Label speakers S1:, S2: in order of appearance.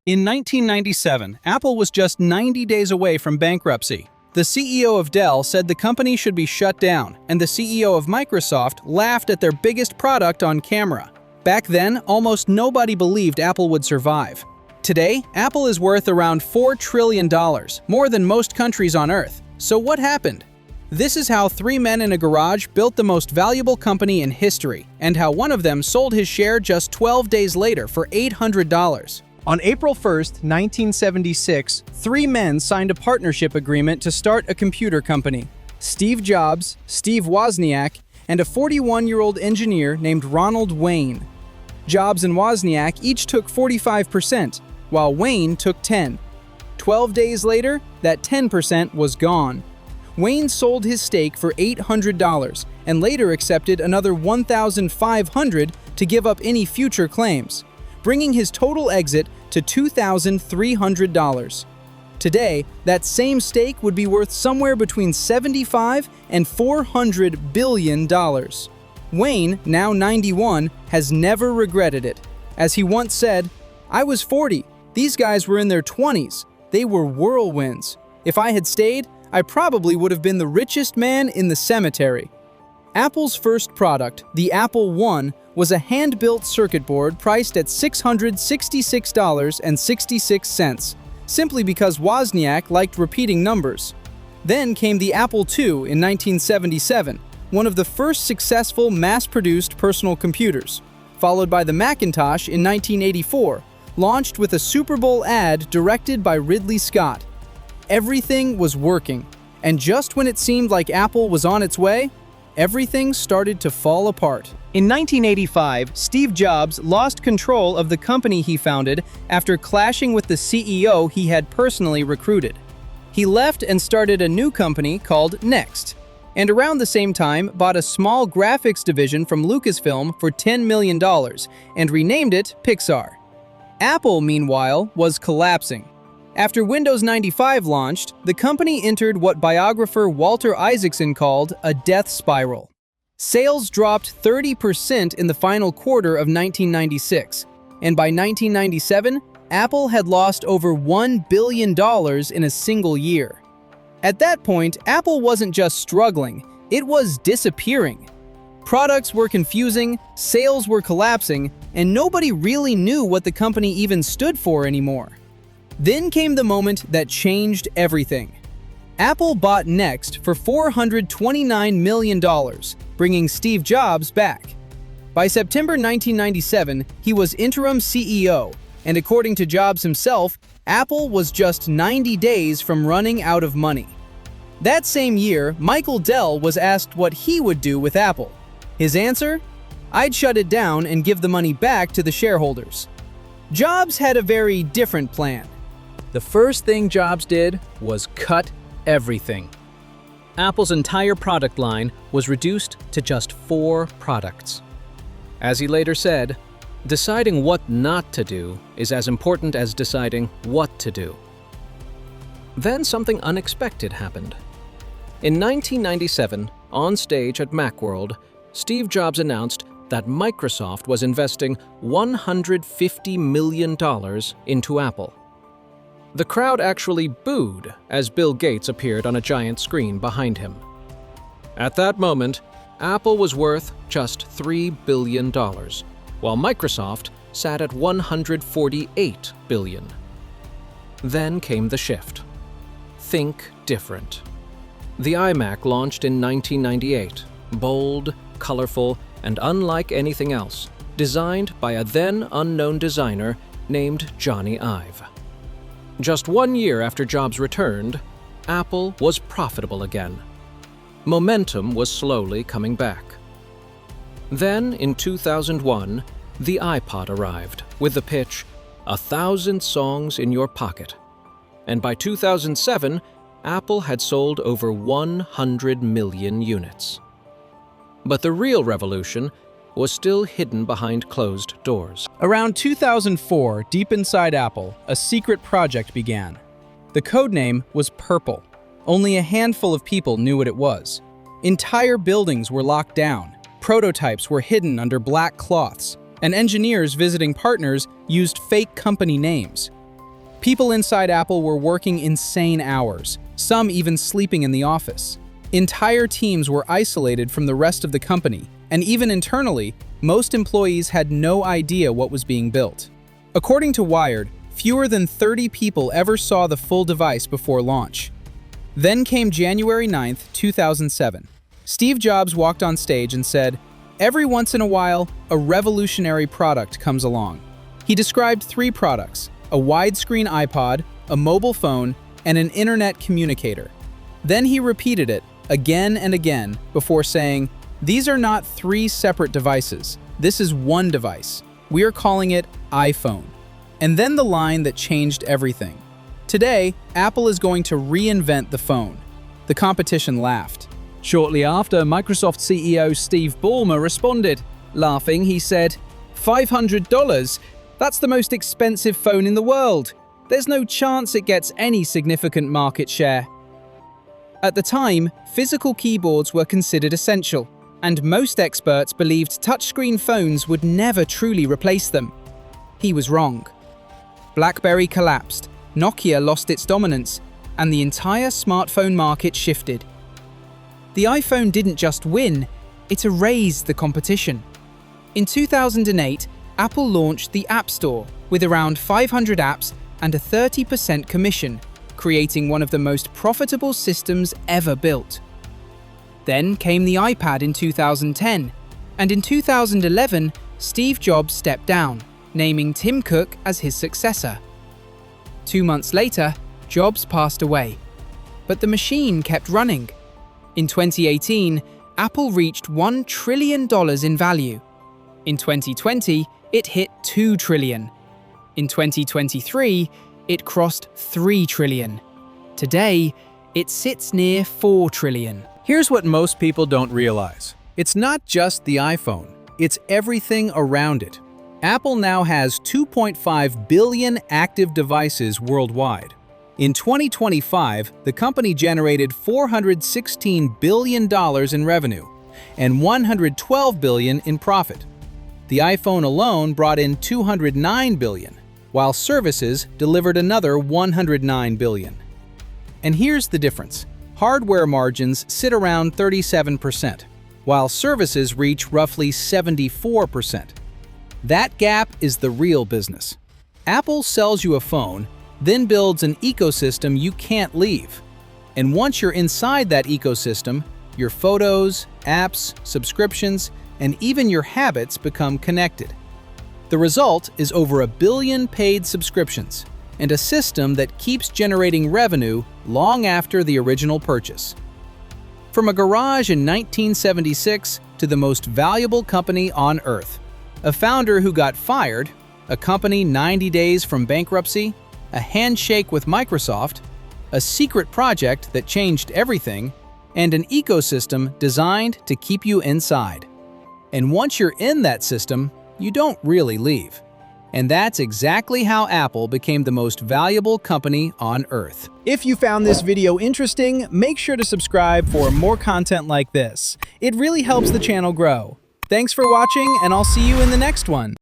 S1: In 1997, Apple was just 90 days away from bankruptcy. The CEO of Dell said the company should be shut down, and the CEO of Microsoft laughed at their biggest product on camera. Back then, almost nobody believed Apple would survive. Today, Apple is worth around $4 trillion, more than most countries on Earth. So what happened? This is how three men in a garage built the most valuable company in history, and how one of them sold his share just 12 days later for $800. On April 1, 1976, three men signed a partnership agreement to start a computer company. Steve Jobs, Steve Wozniak, and a 41-year-old engineer named Ronald Wayne. Jobs and Wozniak each took 45%, while Wayne took 10%. 12 days later, that 10% was gone. Wayne sold his stake for $800 and later accepted another $1,500 to give up any future claims, bringing his total exit to $2,300. Today, that same stake would be worth somewhere between $75 and $400 billion. Wayne, now 91, has never regretted it. As he once said, "I was 40. These guys were in their 20s. They were whirlwinds. If I had stayed, I probably would have been the richest man in the cemetery." Apple's first product, the Apple I, was a hand-built circuit board priced at $666.66, simply because Wozniak liked repeating numbers. Then came the Apple II in 1977, one of the first successful mass-produced personal computers, followed by the Macintosh in 1984, launched with a Super Bowl ad directed by Ridley Scott. Everything was working, and just when it seemed like Apple was on its way, everything started to fall apart. In 1985, Steve Jobs lost control of the company he founded after clashing with the CEO he had personally recruited. He left and started a new company called Next, and around the same time bought a small graphics division from Lucasfilm for $10 million and renamed it Pixar. Apple, meanwhile, was collapsing. After Windows 95 launched, the company entered what biographer Walter Isaacson called a death spiral. Sales dropped 30% in the final quarter of 1996, and by 1997, Apple had lost over $1 billion in a single year. At that point, Apple wasn't just struggling, it was disappearing. Products were confusing, sales were collapsing, and nobody really knew what the company even stood for anymore. Then came the moment that changed everything. Apple bought Next for $429 million, bringing Steve Jobs back. By September 1997, he was interim CEO, and according to Jobs himself, Apple was just 90 days from running out of money. That same year, Michael Dell was asked what he would do with Apple. His answer? "I'd shut it down and give the money back to the shareholders." Jobs had a very different plan. The first thing Jobs did was cut everything. Apple's entire product line was reduced to just 4 products. As he later said, deciding what not to do is as important as deciding what to do. Then something unexpected happened. In 1997, on stage at Macworld, Steve Jobs announced that Microsoft was investing $150 million into Apple. The crowd actually booed as Bill Gates appeared on a giant screen behind him. At that moment, Apple was worth just $3 billion, while Microsoft sat at $148 billion. Then came the shift. Think different. The iMac launched in 1998, bold, colorful, and unlike anything else, designed by a then unknown designer named Johnny Ive. Just 1 year after Jobs returned, Apple was profitable again. Momentum was slowly coming back. Then, in 2001, the iPod arrived with the pitch, 1,000 songs in your pocket. And by 2007, Apple had sold over 100 million units. But the real revolution was still hidden behind closed doors. Around 2004, deep inside Apple, a secret project began. The codename was Purple. Only a handful of people knew what it was. Entire buildings were locked down, prototypes were hidden under black cloths, and engineers visiting partners used fake company names. People inside Apple were working insane hours, some even sleeping in the office. Entire teams were isolated from the rest of the company, and even internally, most employees had no idea what was being built. According to Wired, fewer than 30 people ever saw the full device before launch. Then came January 9, 2007. Steve Jobs walked on stage and said, "Every once in a while, a revolutionary product comes along." He described 3 products: a widescreen iPod, a mobile phone, and an internet communicator. Then he repeated it again and again before saying, "These are not 3 separate devices. This is one device. We are calling it iPhone." And then the line that changed everything. Today, Apple is going to reinvent the phone. The competition laughed. Shortly after, Microsoft CEO Steve Ballmer responded. Laughing, he said, $500? That's the most expensive phone in the world. There's no chance it gets any significant market share. At the time, physical keyboards were considered essential, and most experts believed touchscreen phones would never truly replace them. He was wrong. BlackBerry collapsed, Nokia lost its dominance, and the entire smartphone market shifted. The iPhone didn't just win, it erased the competition. In 2008, Apple launched the App Store with around 500 apps and a 30% commission, creating one of the most profitable systems ever built. Then came the iPad in 2010, and in 2011, Steve Jobs stepped down, naming Tim Cook as his successor. 2 months later, Jobs passed away, but the machine kept running. In 2018, Apple reached $1 trillion in value. In 2020, it hit $2 trillion. In 2023, it crossed $3 trillion. Today, it sits near $4 trillion.
S2: Here's what most people don't realize. It's not just the iPhone, it's everything around it. Apple now has 2.5 billion active devices worldwide. In 2025, the company generated $416 billion in revenue and $112 billion in profit. The iPhone alone brought in $209 billion, while services delivered another $109 billion. And here's the difference. Hardware margins sit around 37%, while services reach roughly 74%. That gap is the real business. Apple sells you a phone, then builds an ecosystem you can't leave. And once you're inside that ecosystem, your photos, apps, subscriptions, and even your habits become connected. The result is over 1 billion paid subscriptions, and a system that keeps generating revenue long after the original purchase. From a garage in 1976 to the most valuable company on Earth, a founder who got fired, a company 90 days from bankruptcy, a handshake with Microsoft, a secret project that changed everything, and an ecosystem designed to keep you inside. And once you're in that system, you don't really leave. And that's exactly how Apple became the most valuable company on Earth.
S1: If you found this video interesting, make sure to subscribe for more content like this. It really helps the channel grow. Thanks for watching, and I'll see you in the next one.